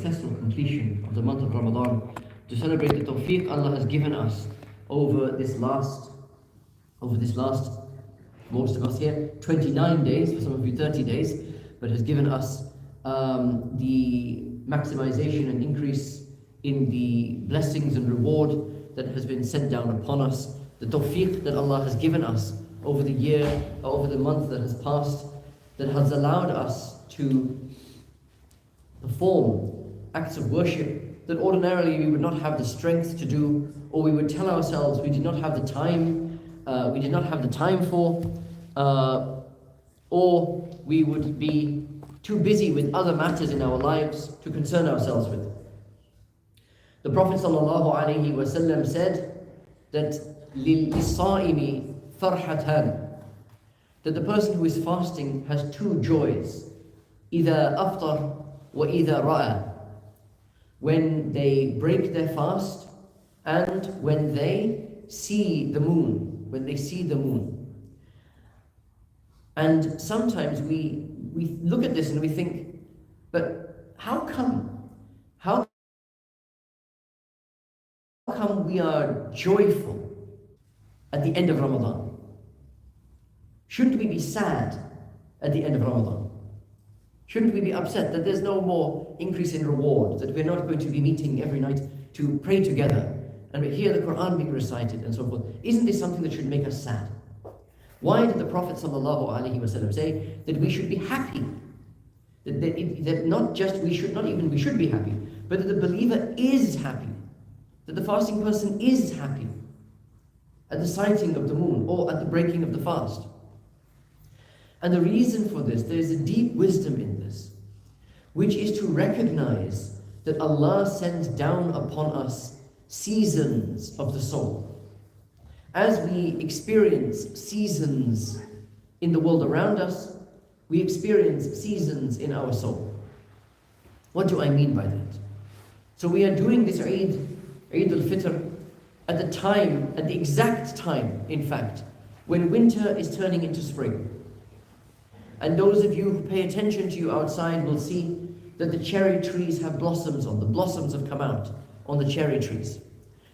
successful completion of the month of Ramadan, to celebrate the tawfiq Allah has given us over this last, most of us here, 29 days, for some of you 30 days, but has given us the maximization and increase in the blessings and reward that has been sent down upon us, the tawfiq that Allah has given us over the year, over the month that has passed, that has allowed us to perform acts of worship that ordinarily we would not have the strength to do, or we would tell ourselves we did not have the time, for, or we would be too busy with other matters in our lives to concern ourselves with. The Prophet ﷺ said that لِلْصَائِمِ فَرْحَتَانِ, that the person who is fasting has two joys, إِذَا أَفْطَرَ وَإِذَا رَأَى, when they break their fast and when they see the moon, And sometimes we look at this and we think, but how come we are joyful at the end of Ramadan? Shouldn't we be sad at the end of Ramadan? Shouldn't we be upset that there's no more increase in reward, that we're not going to be meeting every night to pray together and we hear the Quran being recited and so forth? Isn't this something that should make us sad? Why did the Prophet ﷺ say that we should be happy? That not just we should be happy, but that the believer is happy, that the fasting person is happy at the sighting of the moon or at the breaking of the fast. And the reason for this, there is a deep wisdom in this, which is to recognize that Allah sends down upon us seasons of the soul. As we experience seasons in the world around us, we experience seasons in our soul. What do I mean by that? So we are doing this Eid al-Fitr at the exact time, in fact, when winter is turning into spring. And those of you who pay attention to you outside will see that the cherry trees have blossoms on them. Blossoms have come out on the cherry trees.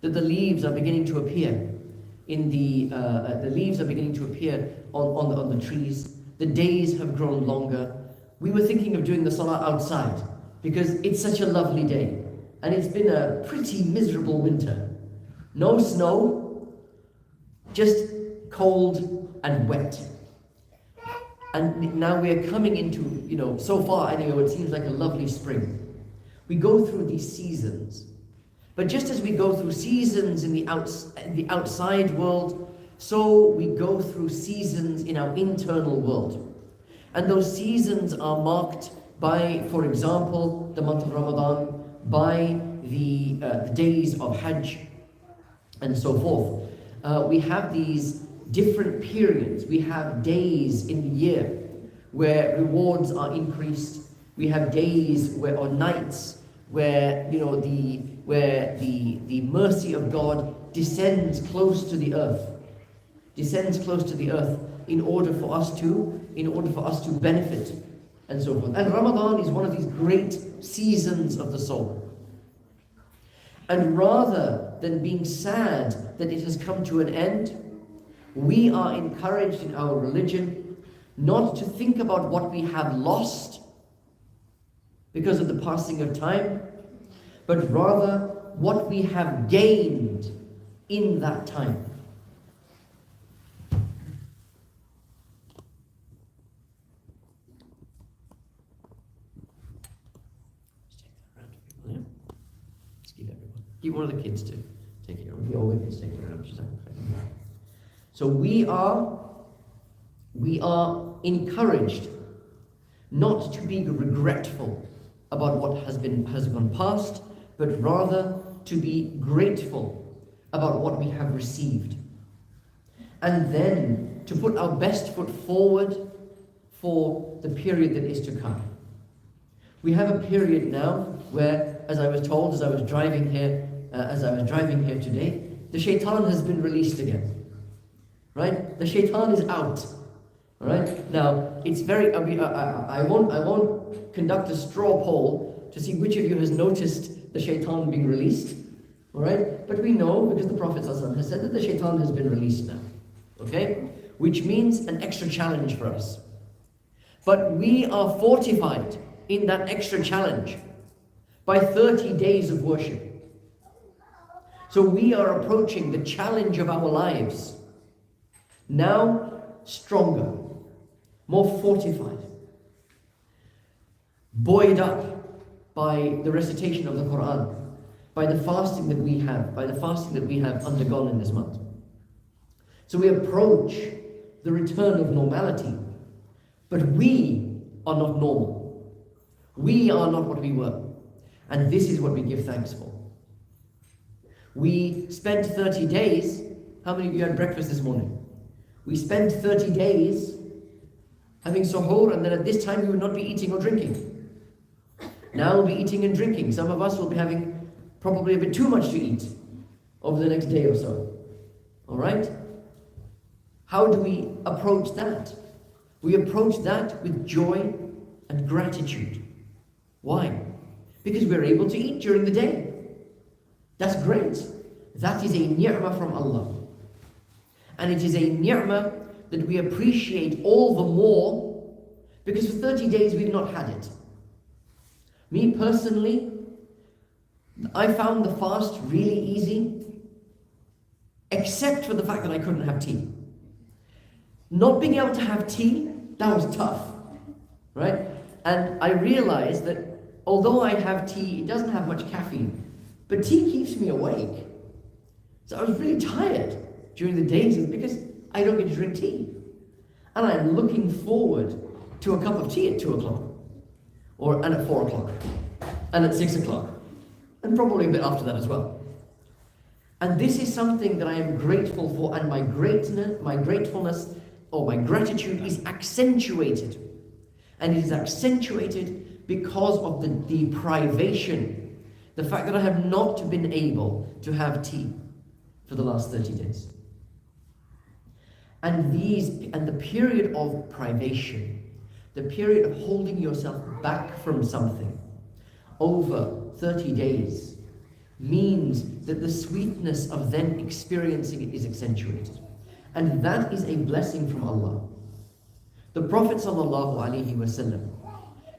That the leaves are beginning to appear on the trees. The days have grown longer. We were thinking of doing the salah outside because it's such a lovely day. And it's been a pretty miserable winter. No snow, just cold and wet. And now we are coming into, so far anyway, it seems like a lovely spring. We go through these seasons. But just as we go through seasons in the outside world, so we go through seasons in our internal world. And those seasons are marked by, for example, the month of Ramadan, by the days of Hajj, and so forth. We have these different periods. We have days in the year where rewards are increased. We have days or nights where the mercy of God descends close to the earth. In order for us to benefit, and so forth. And Ramadan is one of these great seasons of the soul. And rather than being sad that it has come to an end, we are encouraged in our religion not to think about what we have lost because of the passing of time, but rather what we have gained in that time. Give one of the kids to take it around. The older kids take it around. So we are encouraged not to be regretful about what has gone past, but rather to be grateful about what we have received. And then to put our best foot forward for the period that is to come. We have a period now where, as I was told, as I was driving here today, the shaitan has been released again. Right? The shaitan is out. Right? Now, it's very. I won't conduct a straw poll to see which of you has noticed the shaitan being released. Alright? But we know, because the Prophet ﷺ has said that the shaitan has been released now. Okay? Which means an extra challenge for us. But we are fortified in that extra challenge by 30 days of worship. So we are approaching the challenge of our lives now stronger, more fortified, buoyed up by the recitation of the Quran, by the fasting that we have, undergone in this month. So we approach the return of normality, but we are not normal. We are not what we were. And this is what we give thanks for. We spent 30 days, how many of you had breakfast this morning? We spent 30 days having suhoor, and then at this time we would not be eating or drinking. Now we'll be eating and drinking. Some of us will be having probably a bit too much to eat over the next day or so. Alright? How do we approach that? We approach that with joy and gratitude. Why? Because we're able to eat during the day. That's great. That is a ni'mah from Allah. And it is a ni'mah that we appreciate all the more because for 30 days we've not had it. Me personally, I found the fast really easy, except for the fact that I couldn't have tea. Not being able to have tea, that was tough, right? And I realized that although I have tea, it doesn't have much caffeine, but tea keeps me awake. So I was really tired during the days because I don't get to drink tea. And I'm looking forward to a cup of tea at 2 o'clock, and at 4 o'clock, and at 6 o'clock, and probably a bit after that as well. And this is something that I am grateful for, and my gratefulness, or my gratitude is accentuated. And it is accentuated because of the deprivation. The fact that I have not been able to have tea for the last 30 days. And the period of privation, the period of holding yourself back from something over 30 days means that the sweetness of then experiencing it is accentuated. And that is a blessing from Allah. The Prophet ﷺ,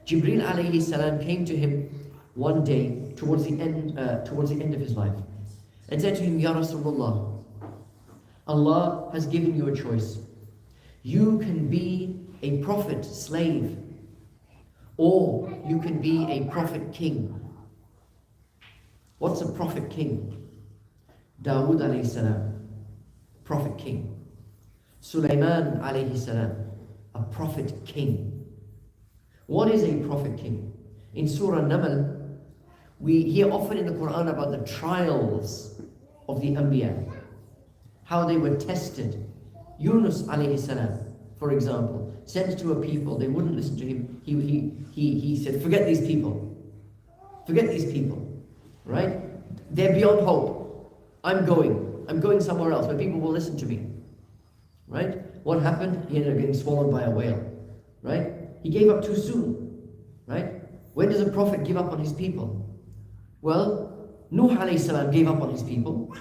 Jibreel alayhi salam came to him one day towards the end of his life and said to him, Ya Rasulullah, Allah has given you a choice. You can be a prophet slave, or you can be a prophet king. What's a prophet king? Dawood alayhi salam, prophet king. Sulaiman alayhi salam, a prophet king. What is a prophet king? In Surah Namal, we hear often in the Quran about the trials of the Anbiya, how they were tested. Yunus alayhi salam, for example, sent to a people, they wouldn't listen to him. He said, forget these people. Forget these people. Right? They're beyond hope. I'm going somewhere else where people will listen to me. Right? What happened? He ended up getting swallowed by a whale. Right? He gave up too soon. Right? When does a prophet give up on his people? Well, Nuh alayhi salam gave up on his people.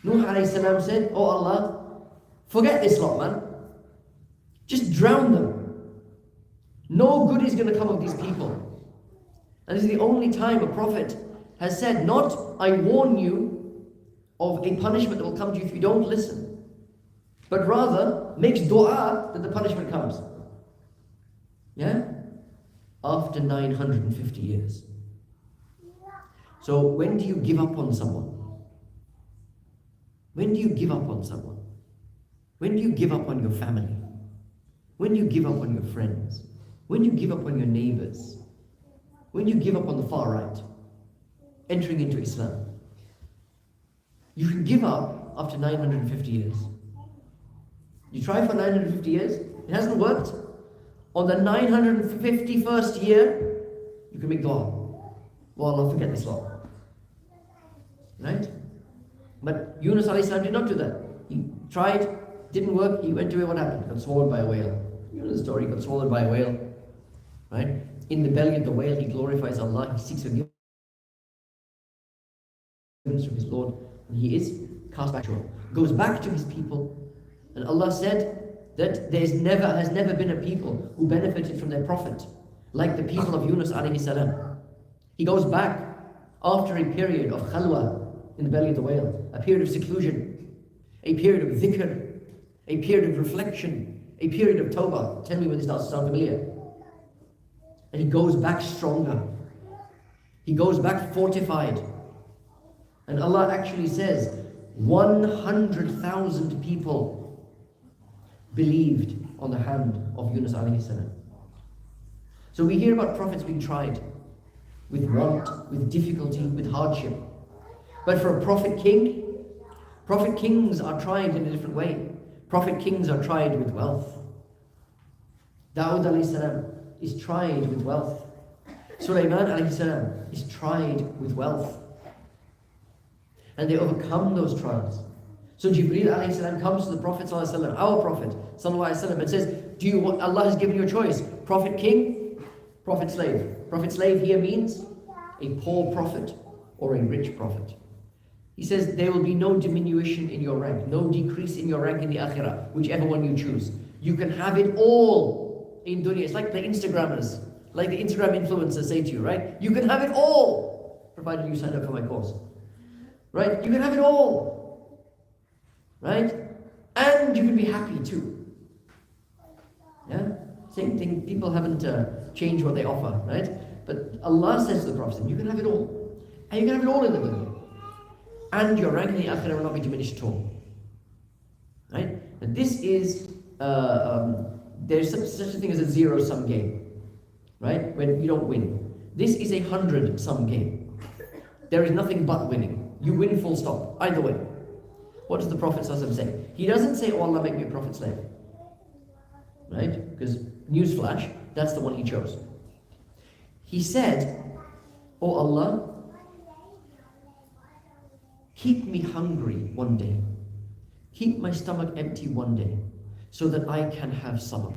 Nuh alayhi salam said, oh Allah, forget this lot, man. Just drown them. No good is going to come of these people. And this is the only time a prophet has said, not, I warn you of a punishment that will come to you if you don't listen, but rather makes dua that the punishment comes. Yeah? After 950 years. So when do you give up on someone? When do you give up on someone? When do you give up on your family? When do you give up on your friends? When do you give up on your neighbors? When do you give up on the far right? Entering into Islam. You can give up after 950 years. You try for 950 years, it hasn't worked. On the 951st year, you can make dua. Well, Allah, forget this law. Right? But Yunus alayhi salam did not do that. He tried, didn't work, he went away, what happened? Got swallowed by a whale. You know the story, got swallowed by a whale. Right? in the belly of the whale, he glorifies Allah, he seeks forgiveness from his Lord, and he is cast back to him. Goes back to his people, and Allah said that has never been a people who benefited from their prophet like the people of Yunus alayhi salam. He goes back after a period of khalwa in the belly of the whale, a period of seclusion, a period of dhikr, a period of reflection, a period of tawbah. Tell me when this starts to sound familiar. And he goes back stronger. He goes back fortified. And Allah actually says 100,000 people believed on the hand of Yunus alayhi salam. So we hear about prophets being tried with want, with difficulty, with hardship. But for a prophet king, prophet kings are tried in a different way. Prophet kings are tried with wealth. Dawood alayhi salam is tried with wealth. Sulaiman alayhi salam is tried with wealth. And they overcome those trials. So Jibreel alayhi salam comes to the Prophet sallallahu alaihi wasallam, our Prophet sallallahu alaihi wasallam, and says, Allah has given you a choice, prophet king, prophet slave. Prophet slave here means a poor prophet or a rich prophet. He says there will be no diminution in your rank, no decrease in your rank in the akhirah, whichever one you choose. You can have it all in dunya. It's like the Instagrammers, like the Instagram influencers say to you, right? You can have it all, provided you sign up for my course. Right? You can have it all. Right? And you can be happy too. Yeah? Same thing, people haven't changed what they offer, right? But Allah says to the Prophet, you can have it all. And you can have it all in the dunya. And your rank in the akhirah will not be diminished at all. Right? And this is, there's such a thing as a zero-sum game. Right? When you don't win. This is a 100-sum game. There is nothing but winning. You win full stop, either way. What does the Prophet ﷺ say? He doesn't say, oh Allah, make me a prophet slave. Right? Because, newsflash, that's the one he chose. He said, oh Allah, keep me hungry one day. Keep my stomach empty one day, so that I can have sabr.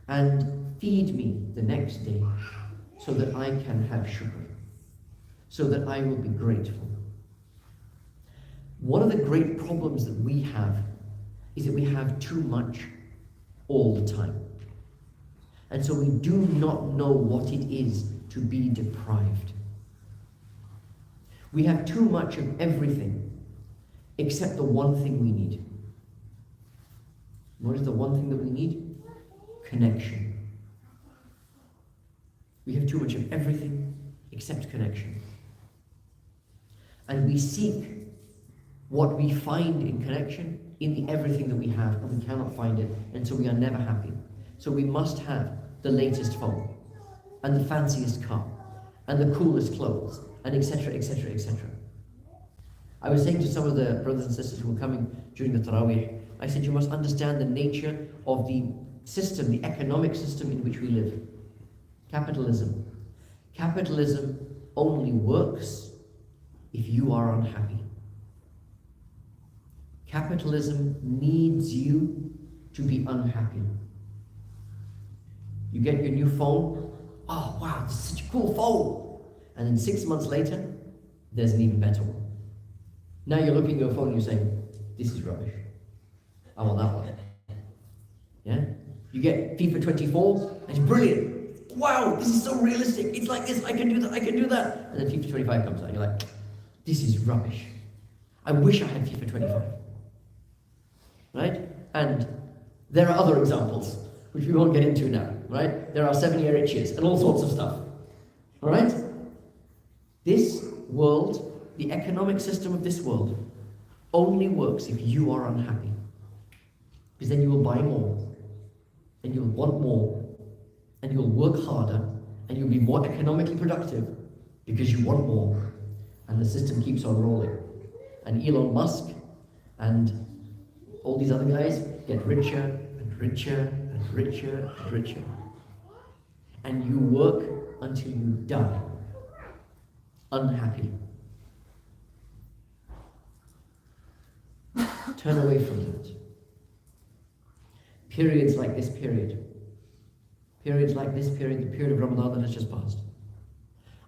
And feed me the next day, so that I can have shukr. So that I will be grateful. One of the great problems that we have is that we have too much all the time. And so we do not know what it is to be deprived. We have too much of everything except the one thing we need. What is the one thing that we need? Connection. We have too much of everything except connection. And we seek what we find in connection in the everything that we have, and we cannot find it, and so we are never happy. So we must have the latest phone, and the fanciest car, and the coolest clothes, and etc., etc., etc. I was saying to some of the brothers and sisters who were coming during the Taraweeh, I said, you must understand the nature of the system, the economic system in which we live. Capitalism. Capitalism only works if you are unhappy. Capitalism needs you to be unhappy. You get your new phone, oh wow, this is such a cool phone. And then 6 months later, there's an even better one. Now you're looking at your phone and you're saying, this is rubbish. I want that one. Yeah? You get FIFA 24, and it's brilliant. Wow, this is so realistic. It's like this, I can do that, I can do that. And then FIFA 25 comes out, and you're like, this is rubbish. I wish I had FIFA 25. Right? And there are other examples, which we won't get into now, right? There are 7-year itches and all sorts of stuff. All right? This world, the economic system of this world, only works if you are unhappy. Because then you will buy more, and you'll want more, and you'll work harder, and you'll be more economically productive because you want more. And the system keeps on rolling. And Elon Musk and all these other guys get richer and richer and richer and richer. And you work until you die, unhappy. Turn away from that. Periods like this period Periods like this period, the period of Ramadan that has just passed,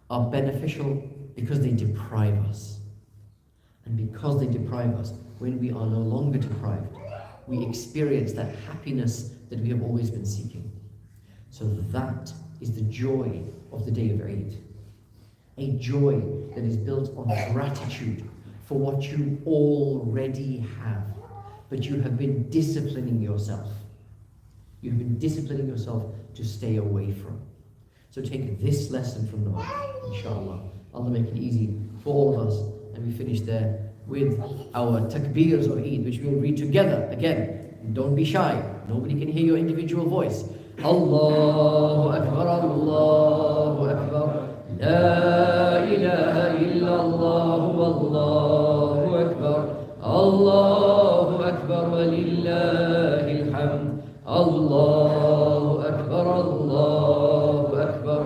are beneficial because they deprive us. And because they deprive us, when we are no longer deprived, we experience that happiness that we have always been seeking. So that is the joy of the day of Eid. A joy that is built on gratitude for what you already have, but you have been disciplining yourself. You've been disciplining yourself to stay away from. So take this lesson from the month, inshallah. Allah make it easy for all of us. And we finish there with our takbirs of Eid, which we'll read together. Again, don't be shy. Nobody can hear your individual voice. Allahu Akbar, Allahu Akbar. La ilaha illallah, Allahu Akbar. Allahu Akbar, wa lillahil hamd. Allahu Akbar, Allahu Akbar.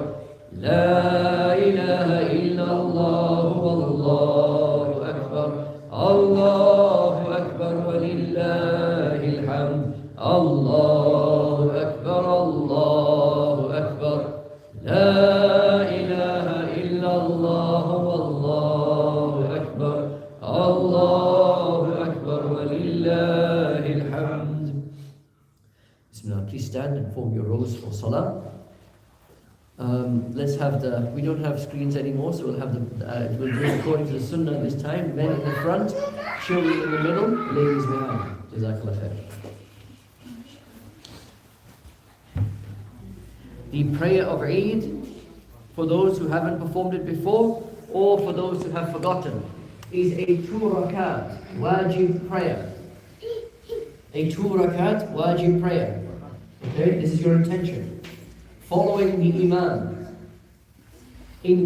La ilaha illallah, Allahu Akbar. Allahu Akbar, wa lillahil hamd. Allahu Akbar, Allahu Akbar. La ilaha illallah, Allahu Akbar. Allahu Akbar, wa lillahil hamd. Bismillah. Please stand and form your rows for salah. Let's have we don't have screens anymore, so we'll have we'll do it according to the sunnah this time. Men in the front, children in the middle, ladies behind. Jazakallah khair. The prayer of Eid, for those who haven't performed it before, or for those who have forgotten, is a 2 rakat wajib prayer. A 2 rakat wajib prayer. Okay, this is your intention. Following the Imam, in